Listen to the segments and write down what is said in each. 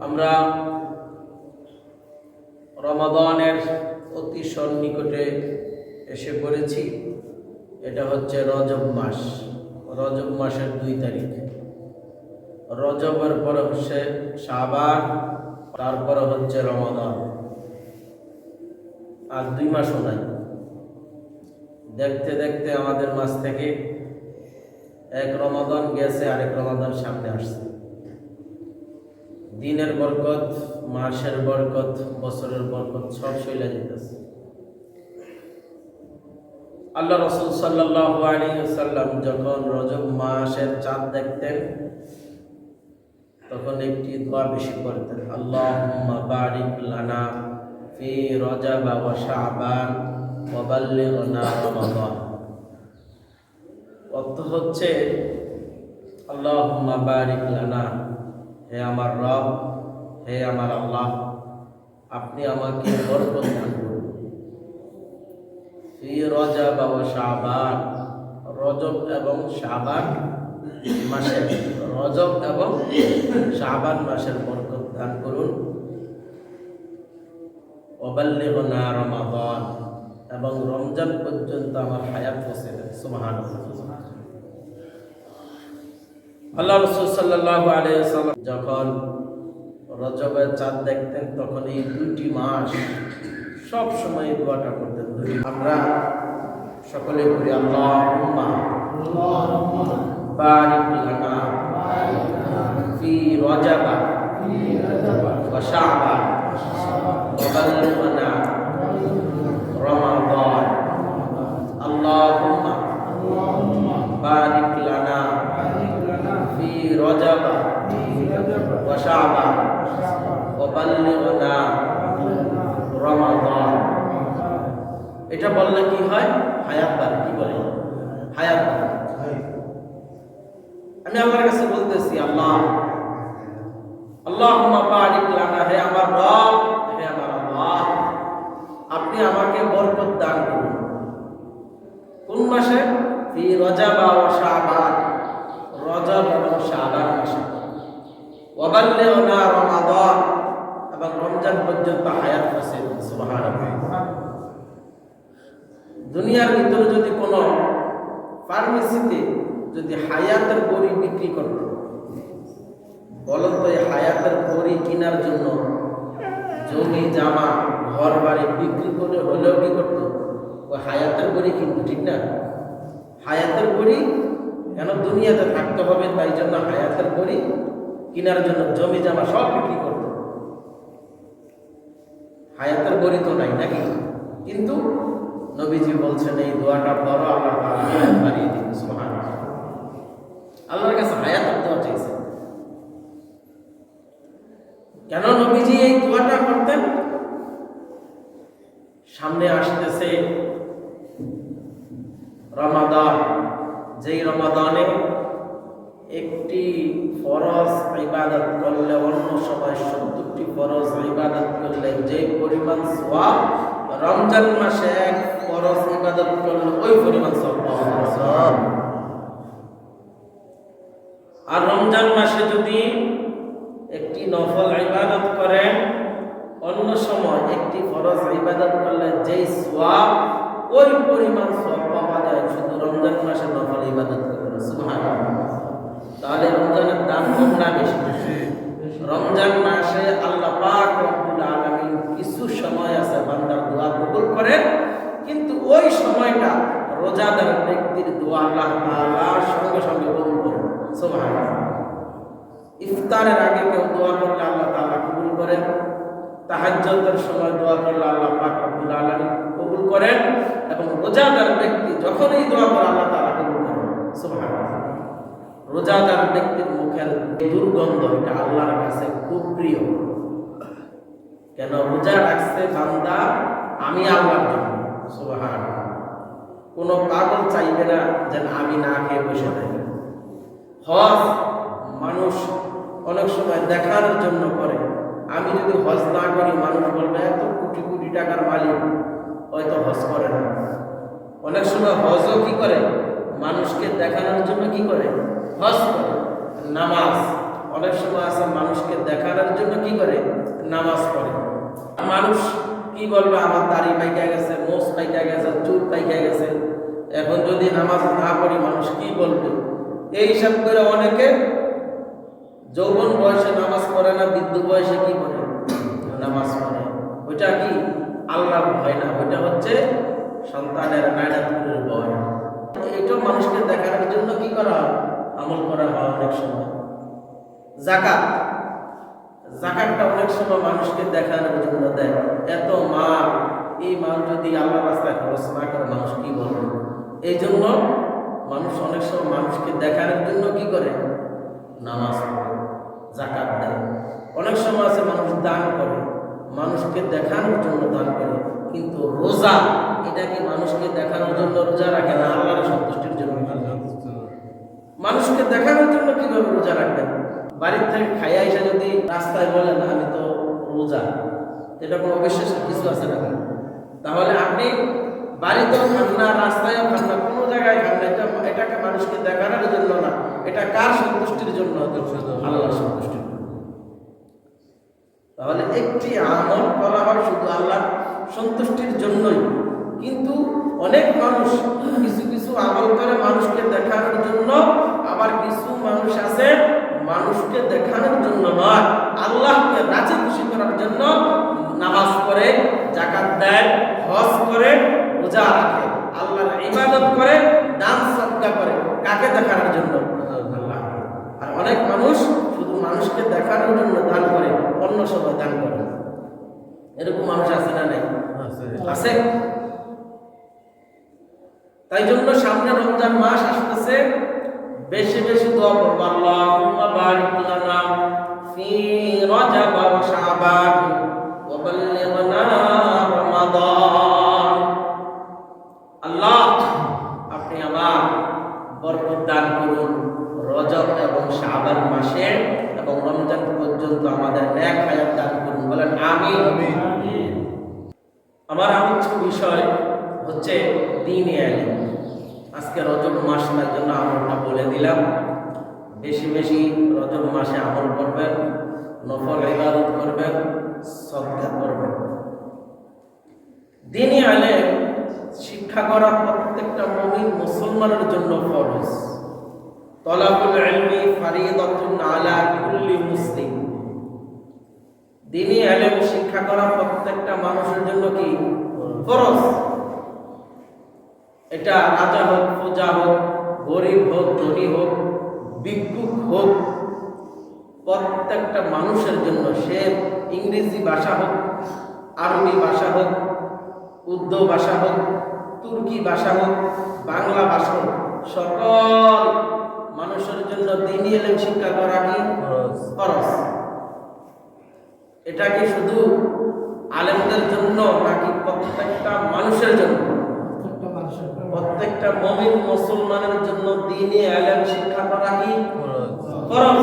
আমরা রমাদানের অতি সন্নিকটে এসে পড়েছি। এটা হচ্ছে রজব মাস। রজব মাসের 2 তারিখ। রজবের পরে হচ্ছে শাবান, তারপরে হচ্ছে রমাদান। আর 2 মাসও নাই। দেখতে দেখতে আমাদের মাস থেকে এক রমাদান গেছে, আরেক রমাদান সামনে আসছে। দিনের বরকত, মাসের বরকত, বছরের বরকত সব চলে যেতেছে। আল্লাহ রাসূল সাল্লাল্লাহু আলাইহি ওয়াসাল্লাম যখন রজব মাসের চাঁদ দেখতেন তখন একটি দোয়া বেশি করতেন, আল্লাহুম্মা বারিক লানা ফি রজব ওয়া শাবান ওয়া বাল্লিগনা রমাদান। অর্থ হচ্ছে, আল্লাহুম্মা বারিক লানা, হে আমার রব, হে আমার আল্লাহ, আপনি আমাকে বরকত দান করুন। ফি রজব ওয়া শাবান, রজব এবং শাবান মাসের, রজব এবং শাবান মাসের বরকত দান করুন। ওয়া বাল্লিগনা রমাদান, এবং রমজান পর্যন্ত আমার হায়াত পৌঁছে দেন। সুবহানাল্লাহ। আল্লাহ রাসূল সাল্লাল্লাহু আলাইহি ওয়াসাল্লাম যখন রজবের চাঁদ দেখতেন তখন এই 2টি মাস সব সময় দোয়াটা করতেন। আমরা সকলে করি, আল্লাহুম্মা বারিক লানা ফি রজব ওয়া শাবান ওয়া বাল্লিগনা রমাদান। আল্লাহুম্মা বারিক লানা ফি রজব ওয়া শাবান ওয়া বাল্লিগনা রমাদান। এটা বললে কি হয়? হায়াত বাড়ে। কি বলে? হায়াত বাড়ে। আমি আল্লাহর কাছে বলতেছি, আল্লাহুম্মা বারিক লানা, হে আমার রব, হে আমার আল্লাহ, আপনি আমাকে বরকত দান করুন। কোন মাসে? ফি রজব ওয়া শাবান, রজব এবং শাবান মাসে। ওয়া বাল্লিগনা রমাদান, এবং রমজান পর্যন্ত হায়াত পৌঁছে দেন। সুবহানাল্লাহ। দুনিয়ার ভিতরে যদি কোনো ফার্মেসিতে যদি হায়াতের বড়ি বিক্রি করত, বলেন তো এই হায়াতের বড়ি কেনার জন্য জমি জামা ঘর বাড়ি বিক্রি করে হলেও কি করতো? ওই হায়াতের বড়ি কিনতো, ঠিক না? হায়াতের বড়ি কেন? দুনিয়াতে থাকতে হবে, তাই জন্য হায়াতের বড়ি কেনার জন্য জমি জামা সব বিক্রি করত। হায়াতের বড়ি তো নাই নাকি? কিন্তু নবীজি বলছেন এই দোয়াটা বড়, আল্লাহ তাআলা হায়াত বাড়িয়ে দিন। সুবহানাল্লাহ। আল্লাহর কাছে হায়াতের দোয়া চাইছেন। কেন নবীজি এই দোয়াটা করতেন? সামনে আসতেছে রমাদান, যেই রমাদানে একটি ফরজ ইবাদত করলে অন্য সময় 70টি ফরজ ইবাদত করলে যে পরিমাণ সওয়াব, রমজান মাসে এক ফরজ ইবাদত করলে ওই পরিমাণ সওয়াব পাওয়া যায়। আর রমজান মাসে যদি একটি নফল ইবাদত করেন, অন্য সময় একটি ফরজ ইবাদত করলে যেই সওয়াব, ওই পরিমাণ সওয়াব পাওয়া যায় শুধু রমজান মাসে নফল ইবাদত করলে। সুবহানাল্লাহ। তাহলে রমজানের দাম কম না বেশি? রমজান মাসে আল্লাহ পাক রব্বুল আলামিন কিছু সময় আছে বান্দার দোয়া কবুল করেন, কিন্তু ওই সময়টা রোজাদার ব্যক্তির দোয়া আল্লাহ তাআলা সঙ্গে সঙ্গে কবুল করেন। সুবহানাল্লাহ। ইফতারের আগে কেউ দোয়া করলে আল্লাহ তাআলা কবুল করেন, তাহাজ্জুদের সময় দোয়া করলে আল্লাহ পাক রব্বুল আলামিন কবুল করেন, এবং রোজাদার ব্যক্তি যখনই দোয়া করে আল্লাহ তাআলা কবুল করেন। সুবহানাল্লাহ। রোজাদার ব্যক্তির মুখের দুর্গন্ধ এটা আল্লাহর কাছে খুব প্রিয়। কেন? রোজা রাখছে বান্দা আমি আল্লাহর জন্য। সুবহানাল্লাহ। কোনো পাগল চাইবে না যেন আমি না খেয়ে বসে থাকি। হজ মানুষ অনেক সময় দেখার জন্য করে। আমি যদি হজ না করি মানুষ বলবে এত কোটি কোটি টাকার মালিক হয়তো হজ করে না। অনেক সময় হজও কি করে? মানুষকে দেখানোর জন্য কি করে? হজ করে। নামাজ অনেক সময় আছে মানুষকে দেখানোর জন্য কি করে নামাজ পড়ে। মানুষ কি বলবে, আমার দাড়ি পাইকা গেছে, মোষ পাইকা গেছে, চুল পাইকা গেছে, এখন যদি নামাজ না পড়ি মানুষ কি বলবে, এই হিসাব করে অনেকে যৌবন বয়সে নামাজ পড়ে না, বৃদ্ধ বয়সে কি করে নামাজ পড়ে। ওইটা কি আল্লাহর ভয় না, ওইটা হচ্ছে সন্তানের নাইরাতুরের ভয়। এটা মানুষকে দেখানোর জন্য কি করা হয়, আমল করা হয় অনেক সময়। জাকাতটা অনেক সময় মানুষকে দেখানোর জন্য দেয়। এত মাল, এই মাল যদি আল্লাহর রাস্তায় খরচ না করে মানুষ কি বলবে, এই জন্য মানুষ অনেক সময় মানুষকে দেখানোর জন্য কি করে নামাজ পড়ে, জাকাত দেয়। অনেক সময় আছে মানুষ দান করে, মানুষকে দেখানোর জন্য দান করে। কিন্তু রোজা, এটা কি মানুষকে দেখানোর জন্য রোজা রাখে না, আল্লাহর সন্তুষ্টির জন্য। মানুষকে দেখানোর জন্য কিভাবে রোজা রাখবেন? বাড়ির থেকে খাইয়া এসে যদি রাস্তায় বলেন আমি তো রোজা, এটা কোনো অবিশ্বাসের কিছু আছে নাকি? তাহলে আপনি বাড়িতেও খান না, রাস্তায়ও খান না, কোনো জায়গায় খান না, এটাকে মানুষকে দেখানোর জন্য না, এটা কার সন্তুষ্টির জন্য? আল্লাহর সন্তুষ্টির জন্য। তাহলে একটি আমল করা হয় শুধু আল্লাহর সন্তুষ্টির জন্যই। কিন্তু অনেক মানুষ কিছু কিছু আমল করে মানুষকে দেখানোর জন্য, আবার কিছু মানুষ আছে মানুষকে দেখানোর জন্য নয়, আল্লাহকে রাজি খুশি করার জন্য নামাজ পড়ে, যাকাত দেয়, হজ করে, রোজা রাখে, আল্লাহর ইবাদত করে, দান সদকা করে। কাকে দেখানোর জন্য? আল্লাহ। আর অনেক মানুষ শুধু মানুষকে দেখানোর জন্য দান করে, অন্য সময় দান করে। এরকম মানুষ আছে না? নাই? আছে। তাই জন্য সামনে রমজান মাস আসতেছে, বেশি বেশি দোয়া করব, আল্লাহুম্মা বারিক লানা ফি রজব ওয়া শাবান ওয়া বাল্লিগনা রমাদান। আল্লাহ, আপনি আমার বরকত দান করুন রজব এবং শাবান মাসে, এবং রমজান পর্যন্ত আমাদের নেক হায়াত দান করুন। বলেন আমিন। আমার আলোচ্য বিষয় হচ্ছে দ্বীনে ইলম। আজকে রজব মাস, তার জন্য আমলটা বলে দিলাম। বেশি বেশি রজব মাসে আমল করবেন, নফল ইবাদত করবেন, সদকা করবেন। দ্বীনে ইলম শিক্ষা করা প্রত্যেকটা মুমিন মুসলমানের জন্য ফরজ। তলাবুল ইলমি ফারিদাতুন আলা কুল্লি মুসলিম। দ্বীনে ইলম শিক্ষা করা প্রত্যেকটা মানুষের জন্য কি ফরজ। এটা রাজা হোক, প্রজা হোক, গরিব হোক, ধনী হোক, ভিক্ষুক হোক, প্রত্যেকটা মানুষের জন্য, সে ইংরেজি ভাষা হোক, আরবি ভাষা হোক, উর্দু ভাষা হোক, তুর্কি ভাষা হোক, বাংলা ভাষা হোক, সকল মানুষের জন্য দ্বীনে ইলম শিক্ষা করা কি ফরজ। এটা কি শুধু আলেমদের জন্য নাকি প্রত্যেকটা মানুষের জন্য? প্রত্যেকটা মুমিন মুসলমানের জন্য দ্বীনে ইলম শিক্ষা করা কি ফরজ।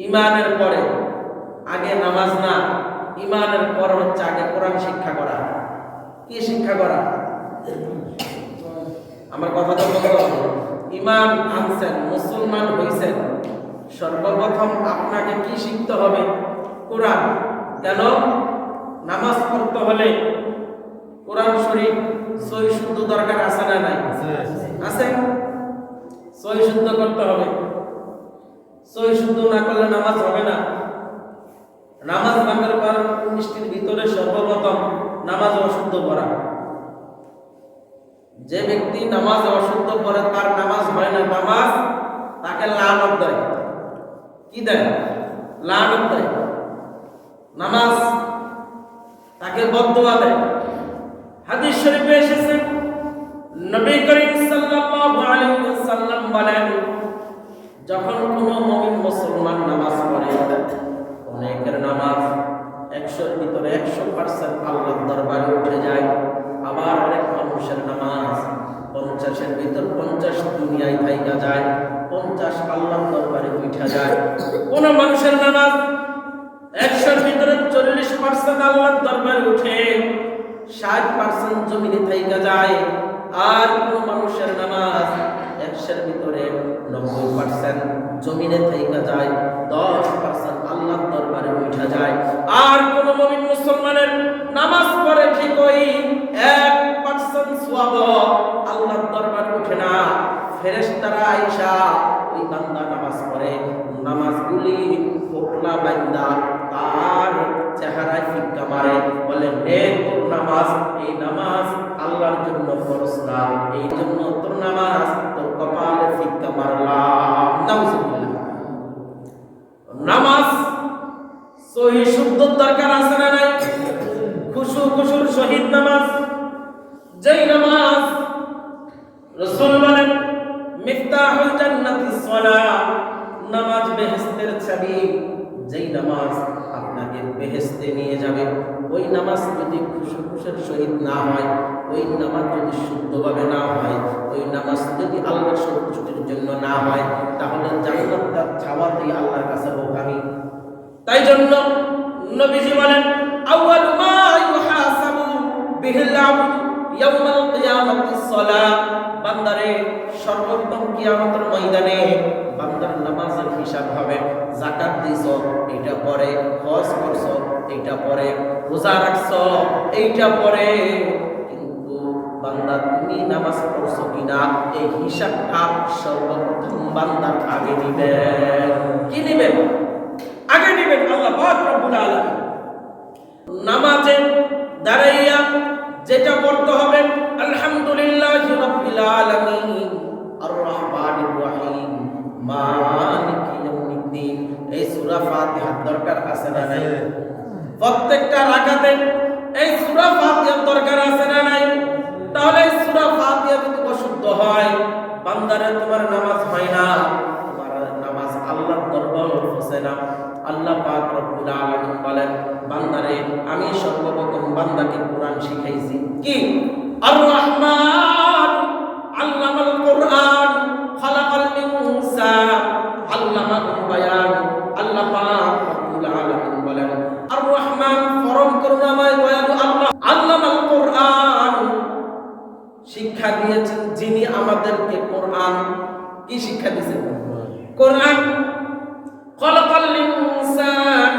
ঈমানের পরে, আগে নামাজ না, ঈমানের পর হচ্ছে আগে কোরআন শিক্ষা করা। কি শিক্ষা করা? আমার কথা তো বলতে হবে। ঈমান আনছেন, মুসলমান হইছেন, সর্বপ্রথম আপনাকে কি শিখতে হবে? কোরআন। কেন? নামাজ পড়তে হলে কোরআন শরীফ সহি শুদ্ধ দরকার আছে না নাই? আছে। সহি শুদ্ধ করতে হবে। সহি শুদ্ধ না করলে নামাজ হবে না। নামাজ ভাঙার কারণ 19টির ভিতরে সর্বপ্রথম নামাজ অশুদ্ধ করা। যে ব্যক্তি নামাজ অশুদ্ধ করে তার নামাজ হয় না, নামাজ তাকে লানত দেয়। কি দেয়? লানত দেয়। নামাজ তাকে বদদুয়া দেয়। হাদিস শরীফে এসেছে, নবী করিম সাল্লাল্লাহু আলাইহি ওয়াসাল্লাম বলেন, যখন কোনো মুমিন মুসলমান নামাজ পড়ে, অনেকের নামাজ 100-এর ভিতরে 100% আল্লাহর দরবারে উঠে যায়। আবার অনেক মানুষের নামাজ 50-এর ভিতর 50 দুনিয়ায় থাইকা যায়, 50 আল্লাহর দরবারে উঠে যায়। কোন মানুষের নামাজ 100-এর ভিতরে 40% আল্লাহর দরবারে উঠে 60% জমিনে থাইকা যায়। আর কোন মানুষের নামাজ 100-এর ভিতরে 90% জমিনে থাইকা যায়, 10% আল্লাহর দরবারে উঠা যায়। আর কোন মুমিন মুসলমানের নামাজ পড়ে ঠিক ওই 1% সওয়াব আল্লাহর দরবারে উঠে না। ফেরেশতারা আয়েশা ওই বান্দা নামাজ পড়ে, নামাজগুলি ফোকলা বান্দা তার চেহারায় ফিক্কা মারে, বলে নে তোর নামাজ, এই নামাজ আল্লাহর জন্য ফরজ না, এই জন্য তোর নামাজ তোর কপালে ফিক্কা মারলাম। নাউজুবিল্লাহ। নামাজ সহি শুদ্ধ দরকার আছে না নাই? খুশুর শহীদ নামাজ, যেই নামাজ রাসূল বলেন মিফতাহুল জান্নাতিস সালাত, নামাজ বেহেশতের চাবি। যেই নামাজ আপনাকে বেহেশতে নিয়ে যাবে, ওই নামাজ যদি খুশুর সহিত না হয়, ওই নামাজ যদি শুদ্ধভাবে না হয়, ওই নামাজ যদি আল্লাহর সন্তুষ্টির জন্য না হয়, তাহলে জান্নাতটা চাওয়াতেই আল্লাহর কাছে বোকামি। তাই জন্য নবীজি বলেন আউয়ালু মা ইউহাসাবু বিহিল আবদ ইয়াউমাল কিয়ামাতিস সালাত, বান্দারে সর্বপ্রথম কিয়ামতের ময়দানে বান্দার নামাজের হিসাব হবে। যাকাত দিছো এটা পরে, হজ করছো এটা পরে, রোজা রাখছো এইটা পরে, কিন্তু বান্দা তুমি নামাজ পড়ছো কিনা এই হিসাবটা সর্বপ্রথম বান্দার আগে নিবেন। কি নিবেন? আগে নিবেন আল্লাহ পাক রব্বুল আলামিন। নামাজে দাঁড়াইয়া যেটা পড়তে হবে আলহামদুলিল্লাহি রাব্বিল আলামিন আর রহমানির রহিম মালিকি ইয়াউমিদ্দিন, এই সূরা ফাতিহার দরকার আছে না নাই? প্রত্যেকটা রাকাতে এই সূরা ফাতিহার দরকার আছে না নাই? তাহলে এই সূরা ফাতিহা যদি অশুদ্ধ হয়, বান্দারে তোমার নামাজ হয় না, তোমার নামাজ আল্লাহর দরবারে পৌঁছে না। আল্লাহ পাক রব্বুল আলামিন বলেন বান্দারে আমি সর্বপ্রথম বান্দাকে কোরআন শিখাইছি। কি? আর রহমান আল্লামাল কোরআন খালাকাল ইনসান আল্লামাহুল বায়ান। আল্লাহ পাক রব্বুল আলামিন বলেন আর রহমান পরম করুণাময় দয়ালু আল্লাহ আল্লামাল কোরআন শিক্ষা দিয়েছেন, যিনি আমাদেরকে কোরআন কি শিক্ষা দিয়েছেন? কোরআন। খালাকাল ইনসান,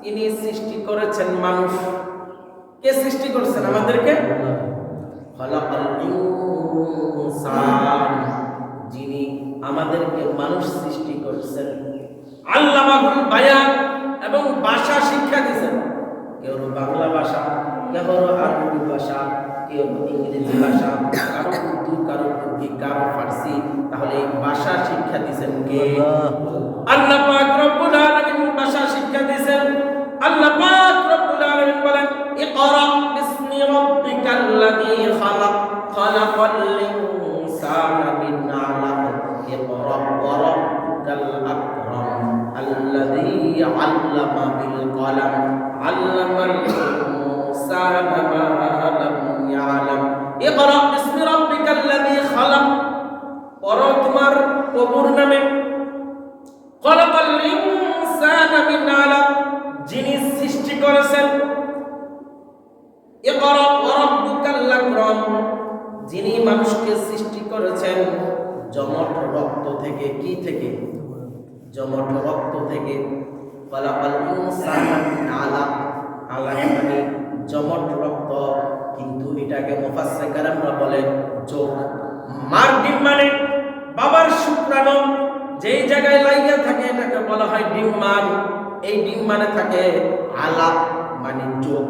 তিনি সৃষ্টি করেছেন মানুষ। কে সৃষ্টি করেছেন আমাদেরকে? খালাকাল ইনসান, যিনি আমাদেরকে মানুষ সৃষ্টি করেছেন। আল্লামাহুল বায়ান, এবং ভাষা শিক্ষা দিয়েছেন। কেউ বাংলা ভাষা, কেউ আরবি ভাষা, কেউ ইংরেজি ভাষা, কারো উর্দু, কারো তুর্কি, কারো ফার্সি। তাহলে এই ভাষা শিক্ষা দিয়েছেন কে? আল্লাহ পাক রব্বুল আলামিন ভাষা শিক্ষা দিয়েছেন। আল্লাহ পাক রব্বুল আলামিন বলেন ইকরা বিসমি রাব্বিকাল্লাযী খালাক খালাকাল ইনসানা মিন আলাক ইকরা ওয়া রাব্বুকাল আকরাম আল্লাযী আল্লামা বিল কলম আল্লামাল ইনসানা মা লাম ইয়ালাম। ইকরা বিসমি রাব্বিকাল্লাযী খালাক, পড়ো তোমার প্রভুর নামে। খালাকাল ইনসানা মিন আলাক, যিনি সৃষ্টি করেছেন। ইকরা ওয়া রাব্বুকাল আকরাম, যিনি মানুষকে সৃষ্টি করেছেন জমট রক্ত থেকে। কি থেকে? জমট রক্ত থেকে। খালাকাল ইনসানা মিন আলাক, আলাক মানে জমট রক্ত, কিন্তু এটাকে মুফাসসির কারামরা বলে চোখ। মার ডিম মানে বাবার শুক্রাণু, যেই জায়গায় লাইগা থাকে এটাকে বলা হয় ডিম মান। এই ডিম মানে থাকে আলাক মানে চোখ।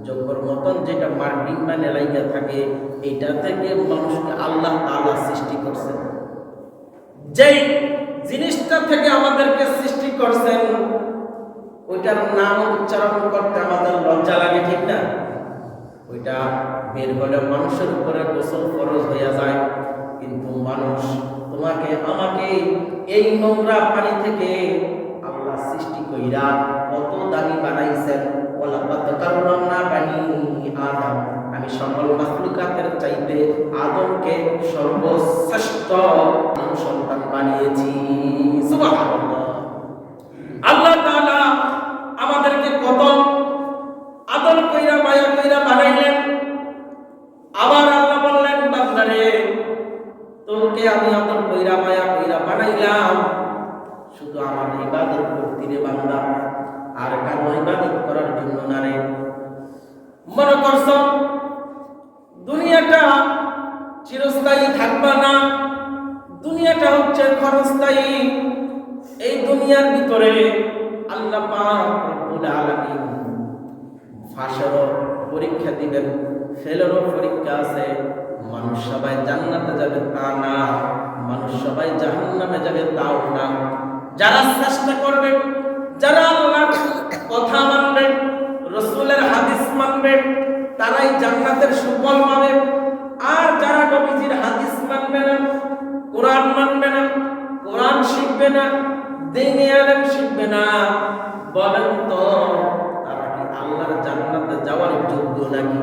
চোখের মতন যেটা মার ডিম মানে লাইগা থাকে, এটা থেকে মানুষকে আল্লাহ তাআলা সৃষ্টি করছেন। যেই জিনিসটা থেকে আমাদেরকে সৃষ্টি করছেন, ওইটার নাম উচ্চারণ করতে আমাদের লজ্জা লাগে, ঠিক না? ওইটা বের হলে মানুষের উপরে গোসল ফরজ হয়ে যায়, কিন্তু মানুষ তোমাকে আমাকে এই নোংরা পানি থেকে আল্লাহ সৃষ্টি কইরা কত দামি বানাইছেন। ওয়ালাকাদ কাররামনা বানি আদম, আমি সকল মাখলুকাতের চাইতে আদমকে সর্বশ্রেষ্ঠ সন্তান বানিয়েছি। সুবহানাল্লাহ। আল্লাহ তাআলা আমাদেরকে কত আদর কইরা মায়া কইরা বানাইলেন। আবার আল্লাহ বললেন বান্দারে তোকে আমি আদর কইরা মায়া কইরা বানাইলাম, জানবা না দুনিয়াটা হচ্ছে ক্ষণস্থায়ী। এই দুনিয়ার ভিতরে আল্লাহ পাক রব্বুল আলামিন ফাঁসেরও পরীক্ষা দিবেন, ফেলেরও পরীক্ষা আছে। মানুষ সবাই জান্নাতে যাবে তা না, মানুষ সবাই জাহান্নামে যাবে তাও না। যারা চেষ্টা করবে, যারা আল্লাহর কথা মানবে, রাসূলের হাদিস মানবে, তারাই জান্নাতের সুফল পাবে। আর যারা নবীজির হাদিস মানবে না, কোরআন মানবে না, কোরআন শিখবে না, দ্বীনি ইলম শিখবে না, বলেন তো তারা কি আল্লাহর জান্নাতে যাওয়ার যোগ্য নাকি?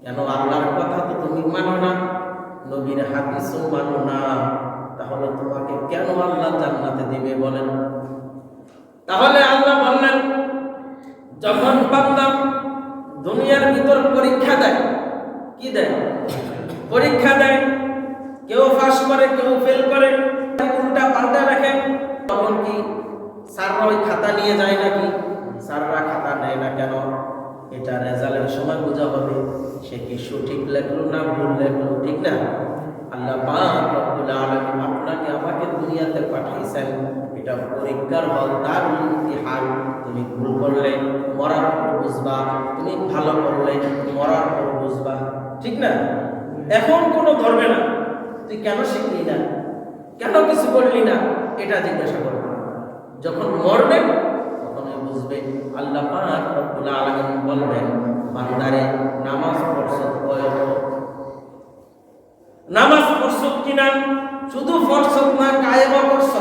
কেন আল্লাহর কথা তো তুমি মানো না, নবীর হাদিসও মানো না, তাহলে তোমাকে কেন আল্লাহ জান্নাতে দিবে বলেন? তাহলে আল্লাহ বললেন, যখন বান্দা দুনিয়ার ভিতর পরীক্ষা দেয়, কি দেয়? পরীক্ষা দেয়, কেউ পাস করে, কেউ ফেল করে, উল্টা পাল্টা রাখে, তখন কি স্যাররা ওই খাতা নিয়ে যায় নাকি? স্যাররা খাতা নেয় না কেন? এটা রেজাল্টের সময় বোঝা হবে সে কি সঠিক লেখলো না ভুল লেখলো, ঠিক না? আল্লাহ পাক রব্বুল আলামিন আপনাকে আমাকে দুনিয়াতে পাঠিয়েছেন, এটা পরীক্ষার হল, তার ইমতিহান। তুমি ভুল করলে মরার পর বুঝবা, তুমি ভালো করলে মরার পর বুঝবা, ঠিক না? এখন কোনো ধরবে না, তুই কেন শিখলি না, কেন কিছু করলি না, এটা জিজ্ঞাসা করবে না। যখন মরবে তখনই বুঝবে। আল্লাহ পাক রব্বুল আলামিন বলবেন, বান্দারে নামাজ পড়ছ কয়ত, নামাজ পড়ছ কিনা, শুধু পড়ছ না কায়েমও করছ?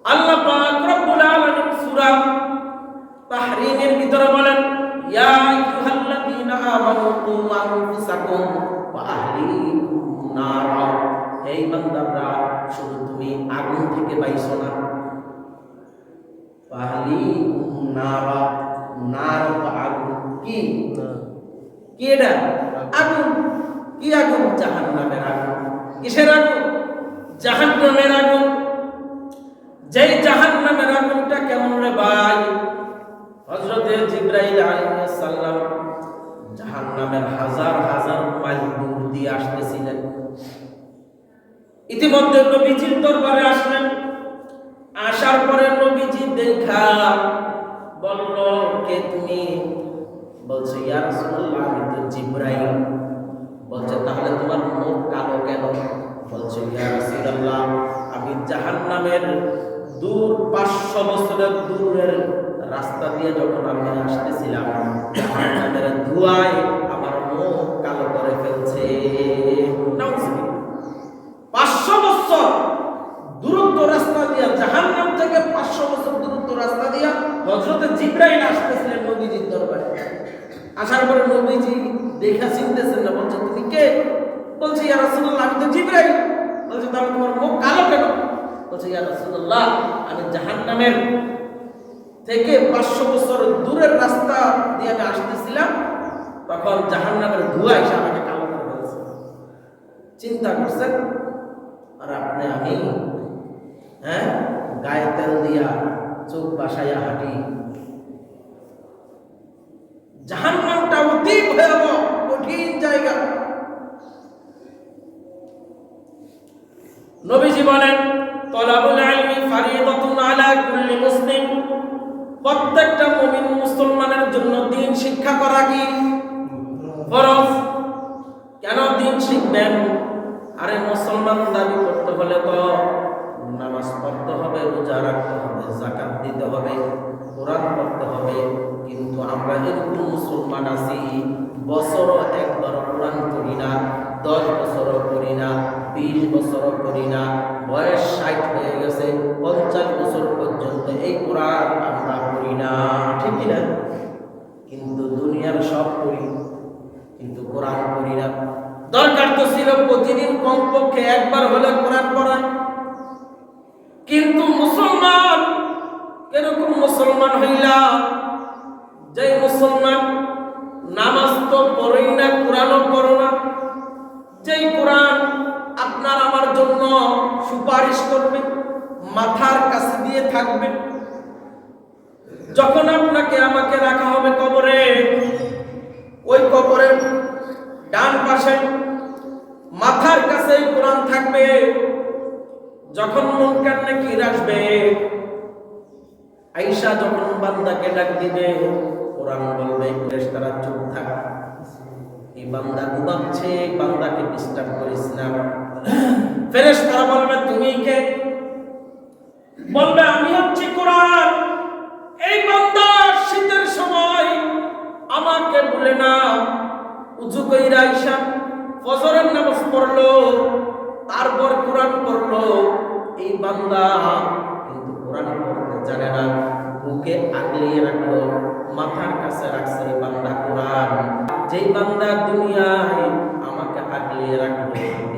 আল্লাহ পাক রব্বুল আলামিন সূরা তাহরীমের ভিতরে বলেন, ইয়া আইয়ুহাল্লাযীনা আমানু কু আনফুসাকুম ওয়া আহলিকুম নারা। এই বান্দারা, শুধু তুমি আগুন থেকে বাইছো না, আহলিকুম নারা, নার তো আগুন, কি কি এটা? আগুন। কি আগুন? জাহান্নামের আগুন। কিসের আগুন? জাহান্নামের আগুন। যেই জাহান্নামের আগুনটা কেমন রে ভাই? হযরতে জিবরাইল আলাইহিস সালাম জাহান্নামের হাজার হাজার মাইল দূর দিয়ে আসতেছিলেন। ইতিমধ্যে নবীজির দরবারে আসলেন। আসার পরে নবীজি দেখা বলল, কে তুমি? বলছে, ইয়া রাসূলুল্লাহ, আমি তো জিবরাইল। বলছে, তাহলে তোমার মুখ কালো কেন? বলছে, ইয়া রাসূলুল্লাহ, আমি জাহান্নামের দূর 500 বছরের দূরের রাস্তা দিয়ে যখন আমি আসতেছিলাম, জাহান্নামের ধোঁয়ায় আমার মুখ কালো করে ফেলছে। 500 বছর দূরত্ব রাস্তা দিয়া, জাহান্নাম থেকে 500 বছর দূরত্ব রাস্তা দিয়া হযরতে জিবরাইল আসতেছিলেন নবীজির দরবারে। আসার পরে নবীজি দেখা চিনতেছেন না। বলছে, তুমি কে? বলছে, ইয়া রাসূলুল্লাহ, আমি তো জিবরাইল। বলছে, তাহলে তোমার মুখ কালো কেন? বলছে, ইয়া রাসূলুল্লাহ, আমি জাহান্নামের থেকে 500 বছর দূরের রাস্তা দিয়ে আমি আসতেছিলাম, তখন জাহান্নামের ধোঁয়া এসে আমাকে কালো করে ফেলছে। চিন্তা করছেন? আর আপনি আমি গায়ে তেল দিয়া চোখ বাসাইয়া হাঁটি। জাহান্নামটা অতি ভয়াবহ, কঠিন জায়গা। নবীজি বলেন, তলাবুল ইলমি ফারিদাতুন আলা কুল্লি মুসলিম। প্রত্যেকটা মুমিন মুসলমানের জন্য দ্বীন শিক্ষা করা কি ফরজ। কেন দ্বীন শিখবেন? আরে মুসলমান দাবি করতে হলে তো নামাজ পড়তে হবে, রোজা রাখতে হবে, যাকাত দিতে হবে, কোরআন পড়তে হবে। কিন্তু আমরা এরকম মুসলমান আছি, বছরও একবার কোরআন পড়ি না, 10 বছরও পড়ি না, 20 বছরও পড়ি না, বয়স 60 হয়ে গেছে, 50 বছর পর্যন্ত এই কোরআন আমরা পড়ি না, ঠিক না? কিন্তু দুনিয়ার সব পড়ি, কিন্তু কোরআন পড়ি না। দরকার তো ছিল প্রতিদিন কমপক্ষে একবার হলে কোরআন পড়া। কিন্তু মুসলমান এরকম মুসলমান হইলা, যে মুসলমান নামাজ তো পড়েই না, কোরআনও পড়ো না, যেই কোরআন আপনার আমার জন্য সুপারিশ করবে, মাথার কাছে দিয়ে থাকবে। যখন আপনাকে আমাকে রাখা হবে কবরে, ওই কবরের ডান পাশে মাথার কাছে কোরআন থাকবে, যখন মুনকার নাকির আসবে, আয়েশা যখন বান্দাকে ডাক দিবে, কোরআন বলবে ফেরেশতারা চুপ থাক, এই বান্দা ঘুমাচ্ছে, বান্দাকে ডিস্টার্ব করিস না। ফেরেশতারা বলবে তুমি কে? বলবে আমি হচ্ছি কোরআন। এই বান্দা শীতের সময় আমাকে বলে না, উযু কইরা আয়েশা ফজরের নামাজ পড়লো, তারপর কোরআন পড়লো। এই বান্দা কিন্তু কোরআন পড়তে জানে না, বুকে আগলিয়ে রাখলো, মাথার কাছে রাখছে এই বান্দা কোরআন। যেই বান্দা দুনিয়ায় আমাকে আগলিয়ে রাখলো,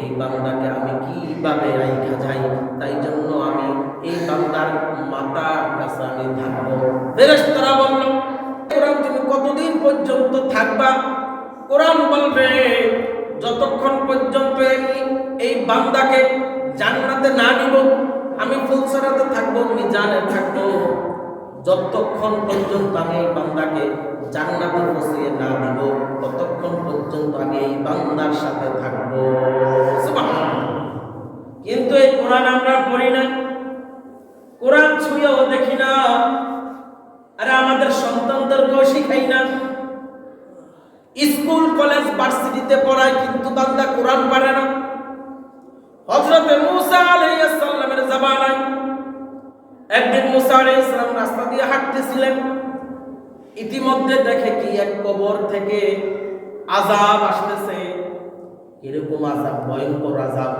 এই বান্দাকে আমি কিভাবে রাইখা যাই? তাই জন্য আমি এই বান্দার মাথার কাছে আমি থাকবো। ফেরেশতারা বলল কোরআন তুমি কতদিন পর্যন্ত থাকবা? কোরআন বলবে যতক্ষণ পর্যন্ত আমি এই বান্দাকে জান্নাতে না নিব, আমি ফুলসরাতে থাকবো, মিজানে থাকবো, যতক্ষণ পর্যন্ত আমি এই বান্দাকে জান্নাতে পৌঁছিয়ে না দিব, ততক্ষণ পর্যন্ত আমি এই বান্দার সাথে থাকবো। সুবহানাল্লাহ। কিন্তু এই কোরআন আমরা পড়ি না, কোরআন ছুঁয়েও দেখি না, আরে আমাদের সন্তানদেরকেও শিখাই না। স্কুল কলেজ ভার্সিটিতে পড়ায় কিন্তু বান্দা কোরআন পারে না। হযরত মূসা আলাইহিস সালামের জামানায় একদিন মূসা আলাইহিস সালাম রাস্তা দিয়ে হাঁটতেছিলেন, ইতিমধ্যে দেখে কি এক কবর থেকে আযাব আসতেছে। এরকম আযাব, ভয়ঙ্কর আযাব।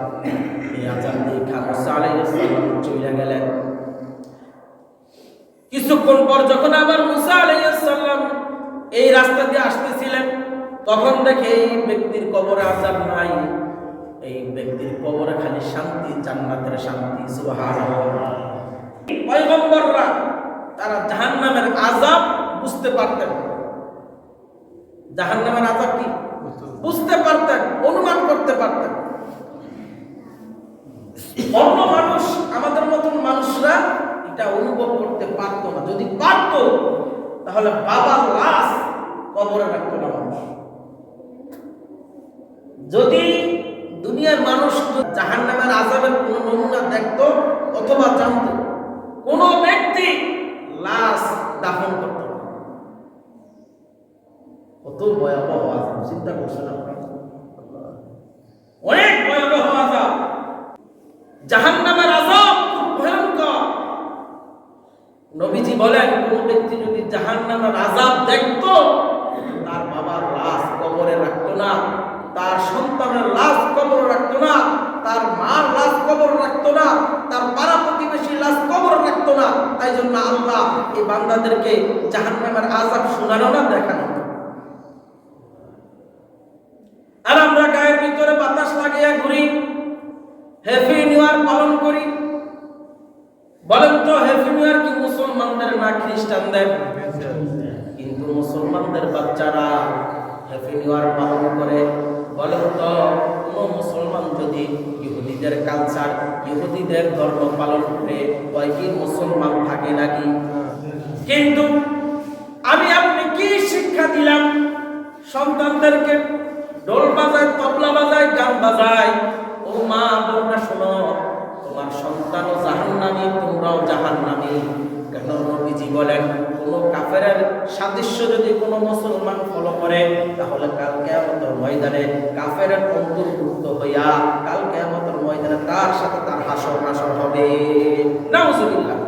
এই আযাব দেখে মূসা আলাইহিস সালাম চলে গেলেন। কিছুক্ষণ পর যখন আবার মূসা আলাইহিস সালাম এই রাস্তা দিয়ে আসতেছিলেন, তখন দেখে এই ব্যক্তির কবরে আযাব নাই, এই ব্যক্তির কবরে খালি শান্তি, জান্নাতের শান্তি। সুবহানাল্লাহ। পয়গম্বররা তারা জাহান্নামের আযাব বুঝতে পারতেন, জাহান্নামের আযাব কি বুঝতে পারতেন, অনুমান করতে পারতেন। অন্য মানুষ, আমাদের মতন মানুষরা এটা অনুভব করতে পারত না। যদি পারত তাহলে বাবার লাশ কবরে রাখত না মানুষ। যদি দুনিয়ার মানুষ জাহান্নামের আযাবের কোন নমুনা দেখত অথবা জানত, কোন ব্যক্তি লাশ দাফন করত না। কত ভয়াবহ আযাব, চিন্তা করছেন আপনারা? অনেক ভয়াবহ আযাব, জাহান্নামের আযাব খুব ভয়ঙ্কর। নবীজি বলেন কোন ব্যক্তি যদি জাহান্নামের আযাব দেখত, তার বাবার লাশ কবরে রাখতো না, তার সন্তানের লাশ কবর রাখতো না, তার মার লাশ কবর রাখতো না, তার পাড়া প্রতিবেশীর লাশ কবর রাখতো না। তাই জন্য আল্লাহ এই বান্দাদেরকে জাহান্নামের আযাব শোনানো না, দেখানো। আর আমরা গায়ের ভিতরে বাতাস লাগিয়ে ঘুরি, হ্যাপি নিউ ইয়ার পালন করি। বলেন তো হ্যাপি নিউ ইয়ার কি মুসলমানদের না খ্রিস্টানদের? কিন্তু মুসলমানদের বাচ্চারা হ্যাপি নিউ ইয়ার পালন করে। বলেন তো কোন মুসলমান যদি ইহুদিদের কালচার, ইহুদিদের ধর্ম পালন করে, ওই কি মুসলমান থাকে নাকি? কিন্তু আমি আপনি কি শিক্ষা দিলাম সন্তানদেরকে? ঢোল বাজায়, তবলা বাজায়, গান বাজায়। ও মা বোনরা শোনো, তোমার সন্তানও জাহান্নামী, তোমরাও জাহান্নামী। কেন? নবীজি বলেন কোন কাফেরের সাদৃশ্য যদি কোন মুসলমান ফলো করে, তাহলে কাল কিয়ামতের ময়দানে কাফেরের অন্তর্ভুক্ত হইয়া কাল কিয়ামতের ময়দানে তার সাথে তার হাসর নাসর হবে। নাউজুবিল্লাহ।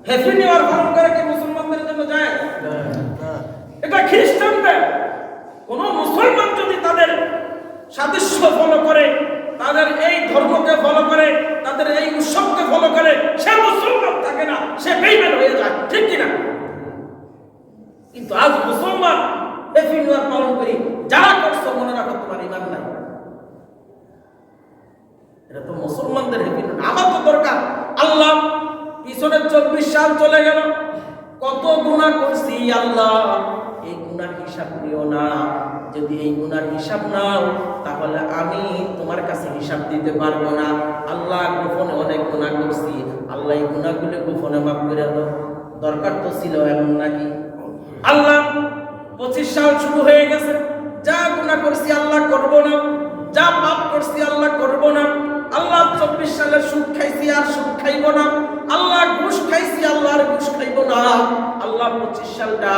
হ্যাপি নিউ ইয়ার পালন করে কি মুসলমানদের জন্য যায়? এটা খ্রিস্টানদের। কোন মুসলমান যদি তাদের সাদৃশ্য ফলো করে, তাদের এই ধর্মকে ফলো করে, তাদের এই উৎসবকে ফলো করে, সে মুসলমান থাকে না, সে বেঈমান হয়ে যায়, ঠিক কিনা? কিন্তু আজ মুসলমান হ্যাপি নিউ ইয়ার পালন করি, যারা করছো মনে রাখো তোমার ঈমান নাই। এটা তো মুসলমানদের হ্যাপি নিউ ইয়ার। আমার তো দরকার আল্লাহ, পিছনে 24 সাল চলে গেল, কত গুনাহ করছি আল্লাহ, এই গুনার হিসাব নিও না। যদি এই গুনার হিসাব নাও, তাহলে আমি তোমার কাছে হিসাব দিতে পারবো না। আল্লাহ গোপনে অনেক গুনাহ করছি, আল্লাহ এই গুনাহগুলো গোপনে মাফ করে দাও। দরকার তো ছিল এমন নাকি? আল্লাহ 25 সাল শুরু হয়ে গেছে, যা গুনাহ করছি আল্লাহ করবো না, যা পাপ করছি আল্লাহ করব না, আল্লাহ 24 সালে সুদ খাইছি আর সুদ খাইব না, আল্লাহ ঘুষ খাইছি আল্লাহ আর ঘুষ খাইব না, আল্লাহ 25 সালটা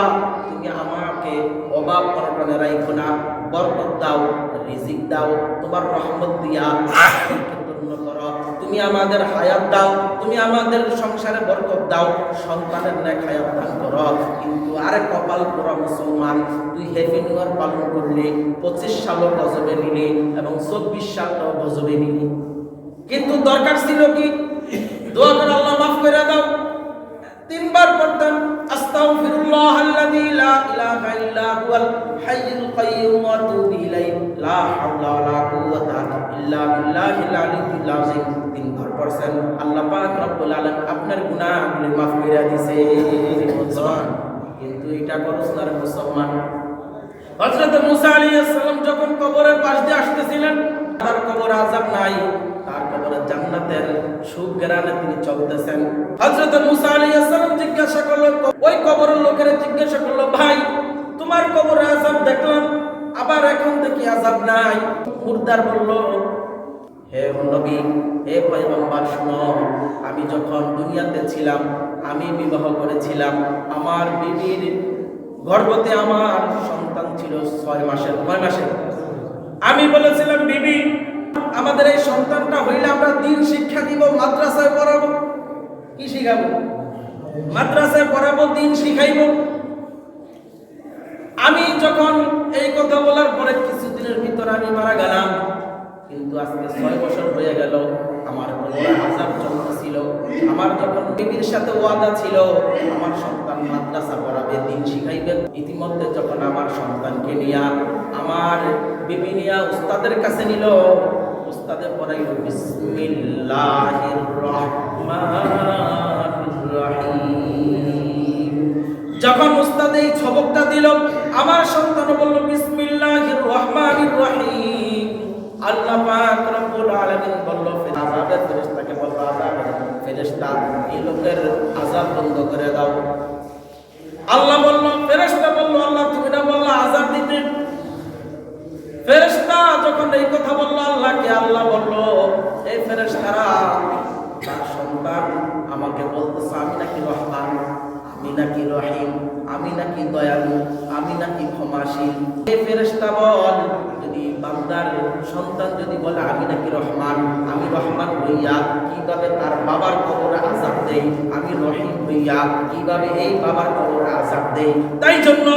তুমি আমাকে অভাব অনটনে রাখো না, বরকত দাও, রিজিক দাও, তোমার রহমত দিয়া পূর্ণ করো, তুমি আমাদের হায়াত দাও, তুমি আমাদের সংসারে বরকত দাও, সন্তানের নেক হায়াত দান করো। কিন্তু আরে কপাল পোড়া মুসলমান, তুই হ্যাপি নিউ ইয়ার পালন করলে 25 সালও গজবে নিলি এবং 24 সালটাও গজবে নিলি, কিন্তু দরকার ছিল কি দোয়া করে আল্লাহ মাফ করে দাও। 3 বার পড়তাম আস্তাগফিরুল্লাহ আল্লাযী লা ইলাহা ইল্লা হুয়াল হাইয়ুল কাইয়্যুম ওয়া আতুবু ইলাইহি লা হাওলা ওয়া লা কুওয়াতা ইল্লা বিল্লাহিল আলিয়্যিল আযীম। 3 বার পড়ছেন, আল্লাহ পাক রব্বুল আলামিন আপনার গুনাহগুলো মাফ করে দিয়েছে। কিন্তু এটা করছ না রে মুসলমান। হযরত মুসা আলাইহিস সালাম যখন কবরের পাশ দিয়ে আসতেছিলেন, তার কবরে আযাব নাই, তার কবরে জান্নাতের সুঘ্রাণে তিনি চলতেছেন। হযরত মুসা আলাইহিস সালাম জিজ্ঞাসা করলো, ওই কবরের লোকেরা জিজ্ঞাসা করলো, ভাই তোমার কবরে আযাব দেখলাম, আবার এখন দেখি আযাব নাই। মুর্দার বলল, হে নবী, হে পয়গম্বর, শুনো, আমি যখন দুনিয়াতে ছিলাম, আমি বিবাহ করেছিলাম, আমার বিবির গর্ভতে আমার সন্তান ছিল 6 মাসের। আমি বলেছিলাম, বিবি আমাদের এই সন্তানটা হইলে আমরা দিন শিক্ষা দিব, মাদ্রাসায় পড়াবো। কি শিখাবো? মাদ্রাসায় পড়াবো, দিন শিখাইব। আমি যখন এই কথা বলার পরে কিছুদিনের ভিতর আমি মারা গেলাম, কিন্তু আজকে 6 বছর হয়ে গেল, আমার কবরে আযাব চলতেছিল। আমার যখন বিবির সাথে ওয়াদা ছিল আমার সন্তান মাদ্রাসা পড়াবে, দিন শিখাইবে, ইতিমধ্যে যখন আমার সন্তানকে নিয়ে আমার বিবি নিয়ে উস্তাদের কাছে নিল, উস্তাদে পড়াইল বিসমিল্লাহির রহমানির রহিম। যখন উস্তাদ এই ছবকটা দিল, আমার সন্তান বলল বিসমিল্লাহির রহমানির রহিম। আল্লাহ পাক রব্বুল আলামিন বলল, আযাবের ফেরেশতাকে বলল, আযাবের ফেরেশতা এই লোকের আযাব বন্ধ করে দাও। আল্লাহ বলল, ফেরেশতা বলল, আল্লাহ তুমি না বললা আযাব দিতে? ফেরেশতা যখন এই কথা বলল আল্লাহকে, আল্লাহ বলল, এই ফেরেশতারা তার সন্তান আমাকে বলতেছে আমি নাকি রহমান, আমি নাকি রহিম, আমি নাকি দয়ালু, আমি নাকি ক্ষমাশীল। এই ফেরেশতা বল, যদি বান্দার সন্তান যদি বলে আমি নাকি রহমান, আমি রহমান হইয়া কিভাবে তার বাবার কবরে আযাব দেই, আমি রহিম হইয়া কিভাবে এই বাবার কবরে আযাব দেই? তাই জন্য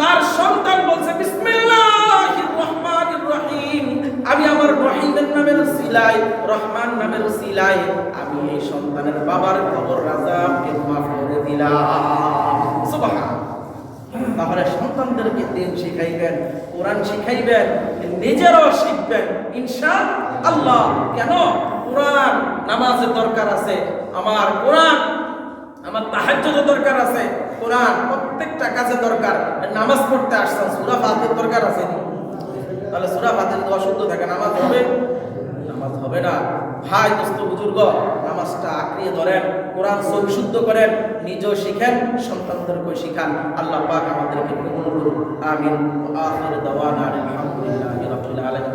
তার সন্তান বলছে বিসমিল্লাহির রহমানির রহিম, আমি আমার রহিমের নামের উসিলায়, রহমান নামের উসিলায় আমি এই সন্তানের বাবার কবর আযাবকে মাফ করে দিলাম। সুবহানাল্লাহ। তাহলে সন্তানদেরকে দিন শিখাইবেন, কোরআন শিখাইবেন, নিজেরও শিখবেন ইনশাআল্লাহ। কেন? কোরআন নামাজের দরকার আছে, আমার কোরআন আমার তাহাজ্জুদের দরকার আছে, কোরআন প্রত্যেকটা কাজে দরকার। নামাজ পড়তে আসছেন, সূরা ফাতিহার দরকার আছে নি? তাহলে সূরা ফাতিহা যদি অশুদ্ধ থাকে নামাজ হবে? নামাজ হবে না। ভাই, দোস্ত, বুজুর্গ, নামাজটা আঁকড়িয়ে ধরেন, কোরআন শুদ্ধ করেন, নিজেও শিখেন, সন্তানদেরকেও শিখান। আল্লাহ পাক আমাদেরকে কবুল করুন। আমিন। আখির দাওয়ানা আলহামদুলিল্লাহি রাব্বিল আলামিন।